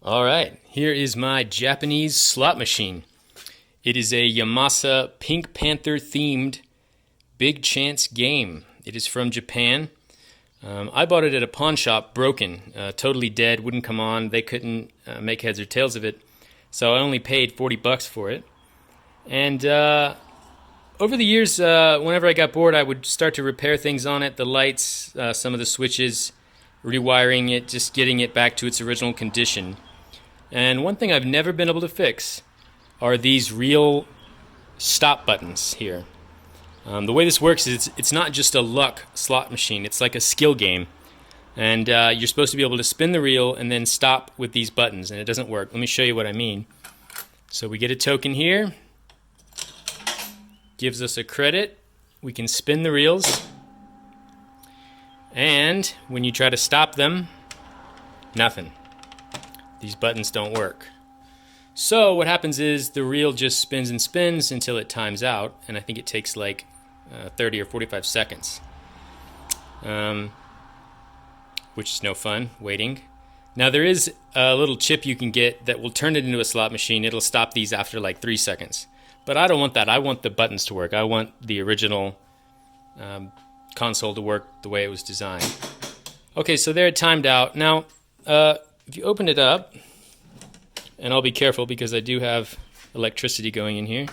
Alright, here is my Japanese slot machine. It is a Yamasa Pink Panther themed big chance game. It is from Japan. I bought it at a pawn shop, broken, totally dead, wouldn't come on. They couldn't make heads or tails of it. So I only paid $40 for it. And over the years, whenever I got bored, I would start to repair things on it, the lights, some of the switches, rewiring it, just getting it back to its original condition. And one thing I've never been able to fix are these real stop buttons here. The way this works is it's not just a luck slot machine, it's like a skill game. And you're supposed to be able to spin the reel and then stop with these buttons, and it doesn't work. Let me show you what I mean. So we get a token here, gives us a credit, we can spin the reels, and when you try to stop them, nothing. These buttons don't work. So what happens is the reel just spins and spins until it times out, and I think it takes like 30 or 45 seconds, which is no fun, waiting. Now there is a little chip you can get that will turn it into a slot machine. It'll stop these after like 3 seconds. But I don't want that. I want the buttons to work. I want the original console to work the way it was designed. Okay, so there it timed out. Now, if you open it up, and I'll be careful because I do have electricity going in here.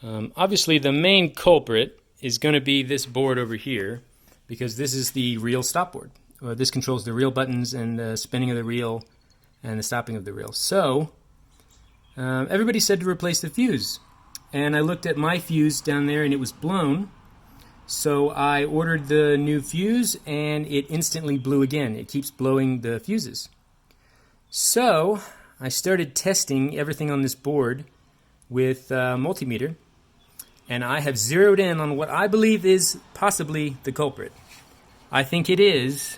Obviously, the main culprit is going to be this board over here, because this is the reel stop board. This controls the reel buttons and the spinning of the reel and the stopping of the reel. So, everybody said to replace the fuse. And I looked at my fuse down there and it was blown. So I ordered the new fuse and it instantly blew again. It keeps blowing the fuses. So I started testing everything on this board with a multimeter, and I have zeroed in on what I believe is possibly the culprit. I think it is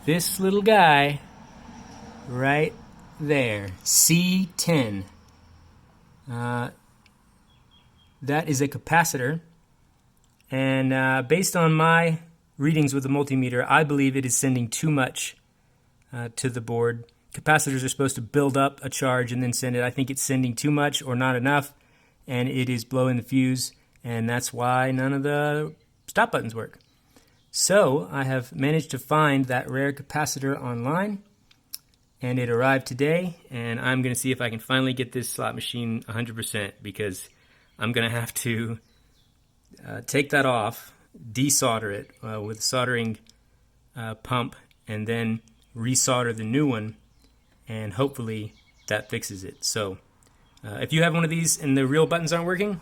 this little guy right there, C10. That is a capacitor. And based on my readings with the multimeter, I believe it is sending too much to the board. Capacitors are supposed to build up a charge and then send it. I think it's sending too much or not enough, and it is blowing the fuse, and that's why none of the stop buttons work. So I have managed to find that rare capacitor online, and it arrived today, and I'm going to see if I can finally get this slot machine 100%, because I'm going to have to take that off, desolder it with a soldering pump, and then resolder the new one, and hopefully that fixes it. So if you have one of these and the real buttons aren't working,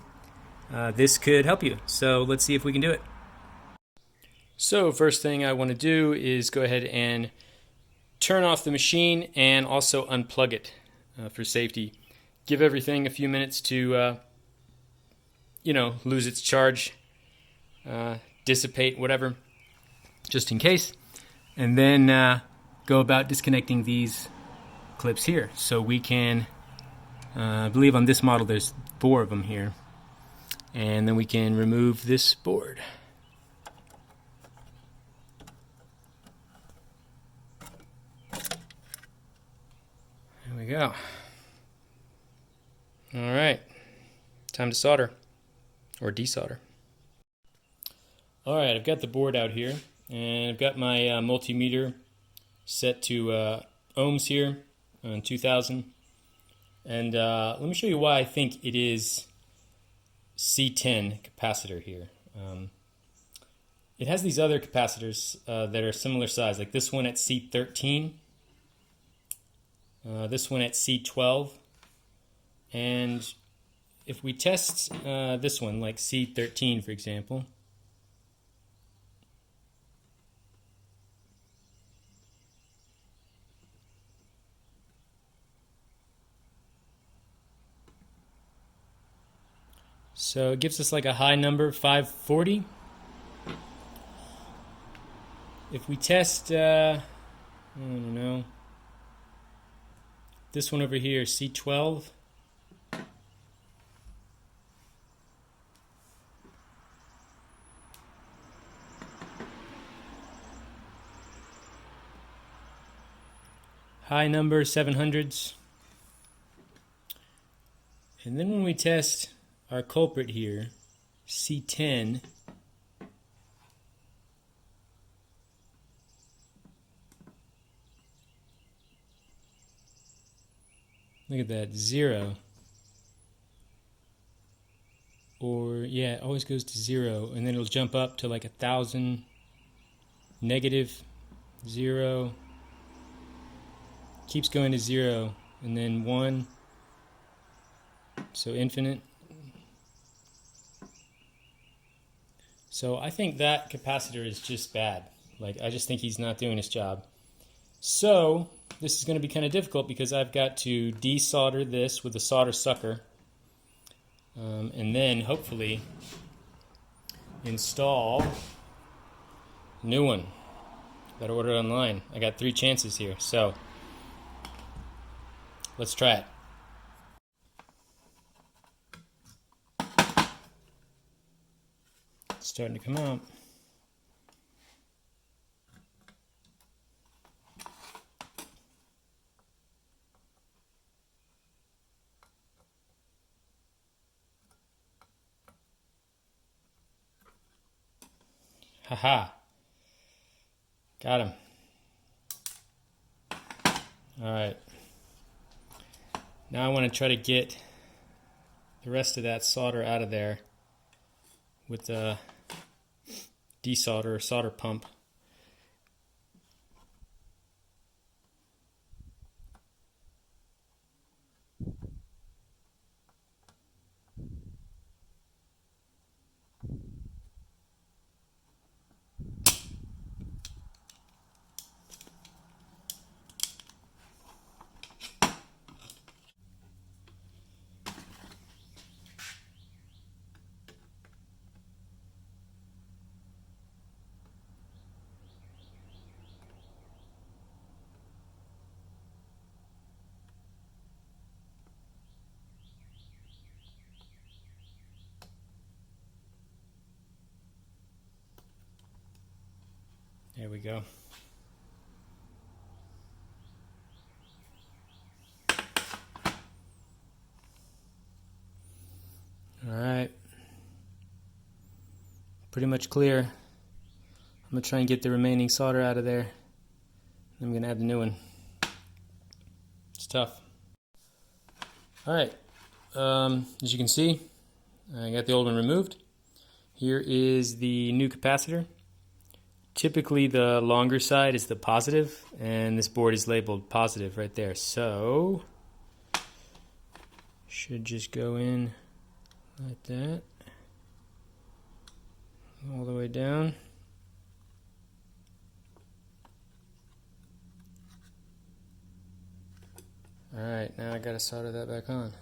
this could help you. So let's see if we can do it. So first thing I want to do is go ahead and turn off the machine and also unplug it for safety. Give everything a few minutes to lose its charge, dissipate, whatever, just in case. And then go about disconnecting these clips here. So we can, I believe on this model there's 4 of them here. And then we can remove this board. There we go. All right, time to solder. Or desolder. Alright, I've got the board out here, and I've got my multimeter set to ohms here on 2000. And let me show you why I think it is C10 capacitor here. It has these other capacitors that are similar size, like this one at C13, this one at C12, and if we test this one, like C13 for example, so it gives us like a high number, 540. If we test, I don't know, this one over here, C12, high number, 700s. And then when we test our culprit here, C10, look at that, 0. Or, yeah, it always goes to 0, and then it'll jump up to like 1,000, negative, 0, keeps going to 0, and then 1, so infinite. So I think that capacitor is just bad. Like, I just think he's not doing his job. So this is going to be kind of difficult because I've got to desolder this with a solder sucker, and then hopefully install a new one. Better order it online. I got 3 chances here, so let's try it. It's starting to come out. Haha. Got him. Alright. Now I want to try to get the rest of that solder out of there with the desolder or solder pump. There we go. Alright. Pretty much clear. I'm going to try and get the remaining solder out of there. I'm going to add the new one. It's tough. Alright. As you can see, I got the old one removed. Here is the new capacitor. Typically the longer side is the positive, and this board is labeled positive right there. So, should just go in like that, all the way down. Alright, now I gotta solder that back on.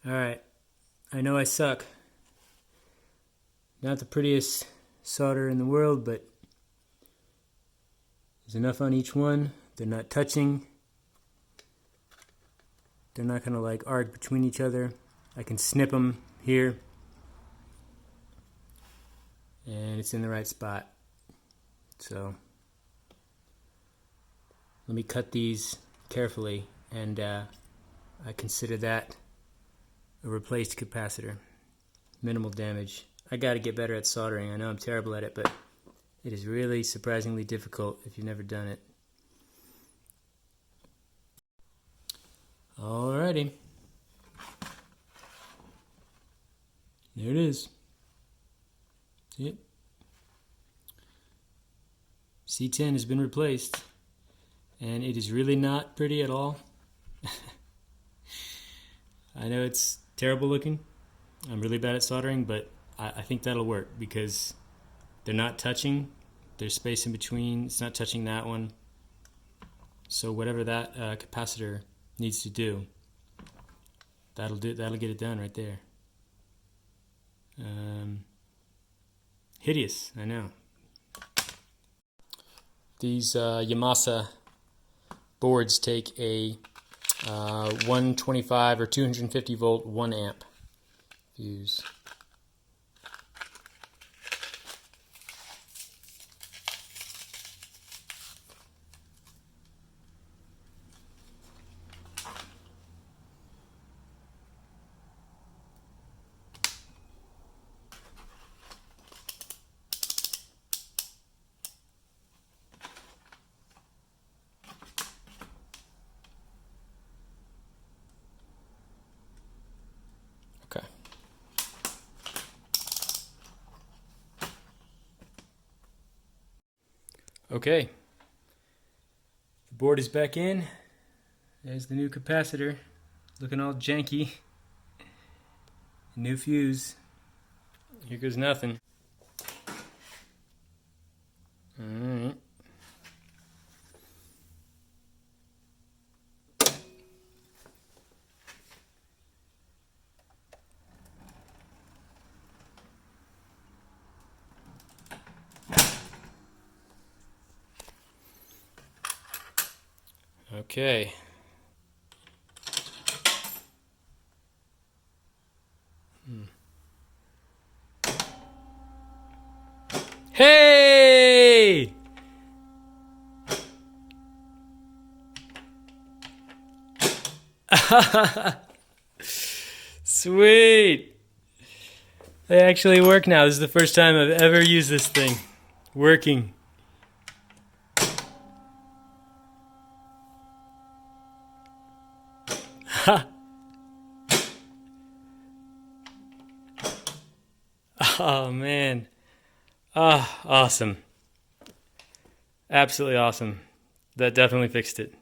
Alright, I know I suck. Not the prettiest solder in the world, but there's enough on each one. They're not touching. They're not going to like arc between each other. I can snip them here. And it's in the right spot. So let me cut these carefully, and I consider that a replaced capacitor. Minimal damage. I got to get better at soldering. I know I'm terrible at it, but it is really surprisingly difficult if you've never done it. Alrighty. There it is. See it? C10 has been replaced, and it is really not pretty at all. I know it's terrible looking. I'm really bad at soldering, but I think that'll work because they're not touching. There's space in between. It's not touching that one. So whatever that capacitor needs to do, that'll get it done right there. Hideous, I know. These Yamasa boards take a 125 or 250 volt 1 amp fuse. Okay. Okay. The board is back in. There's the new capacitor. Looking all janky. New fuse. Here goes nothing. Alright. Okay. Hey! Sweet! They actually work now. This is the first time I've ever used this thing. Working. Ha! Oh man. Ah, awesome. Absolutely awesome. That definitely fixed it.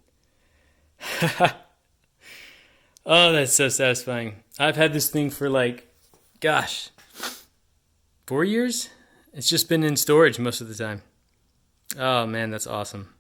Oh, that's so satisfying. I've had this thing for like, gosh, 4 years? It's just been in storage most of the time. Oh man, that's awesome.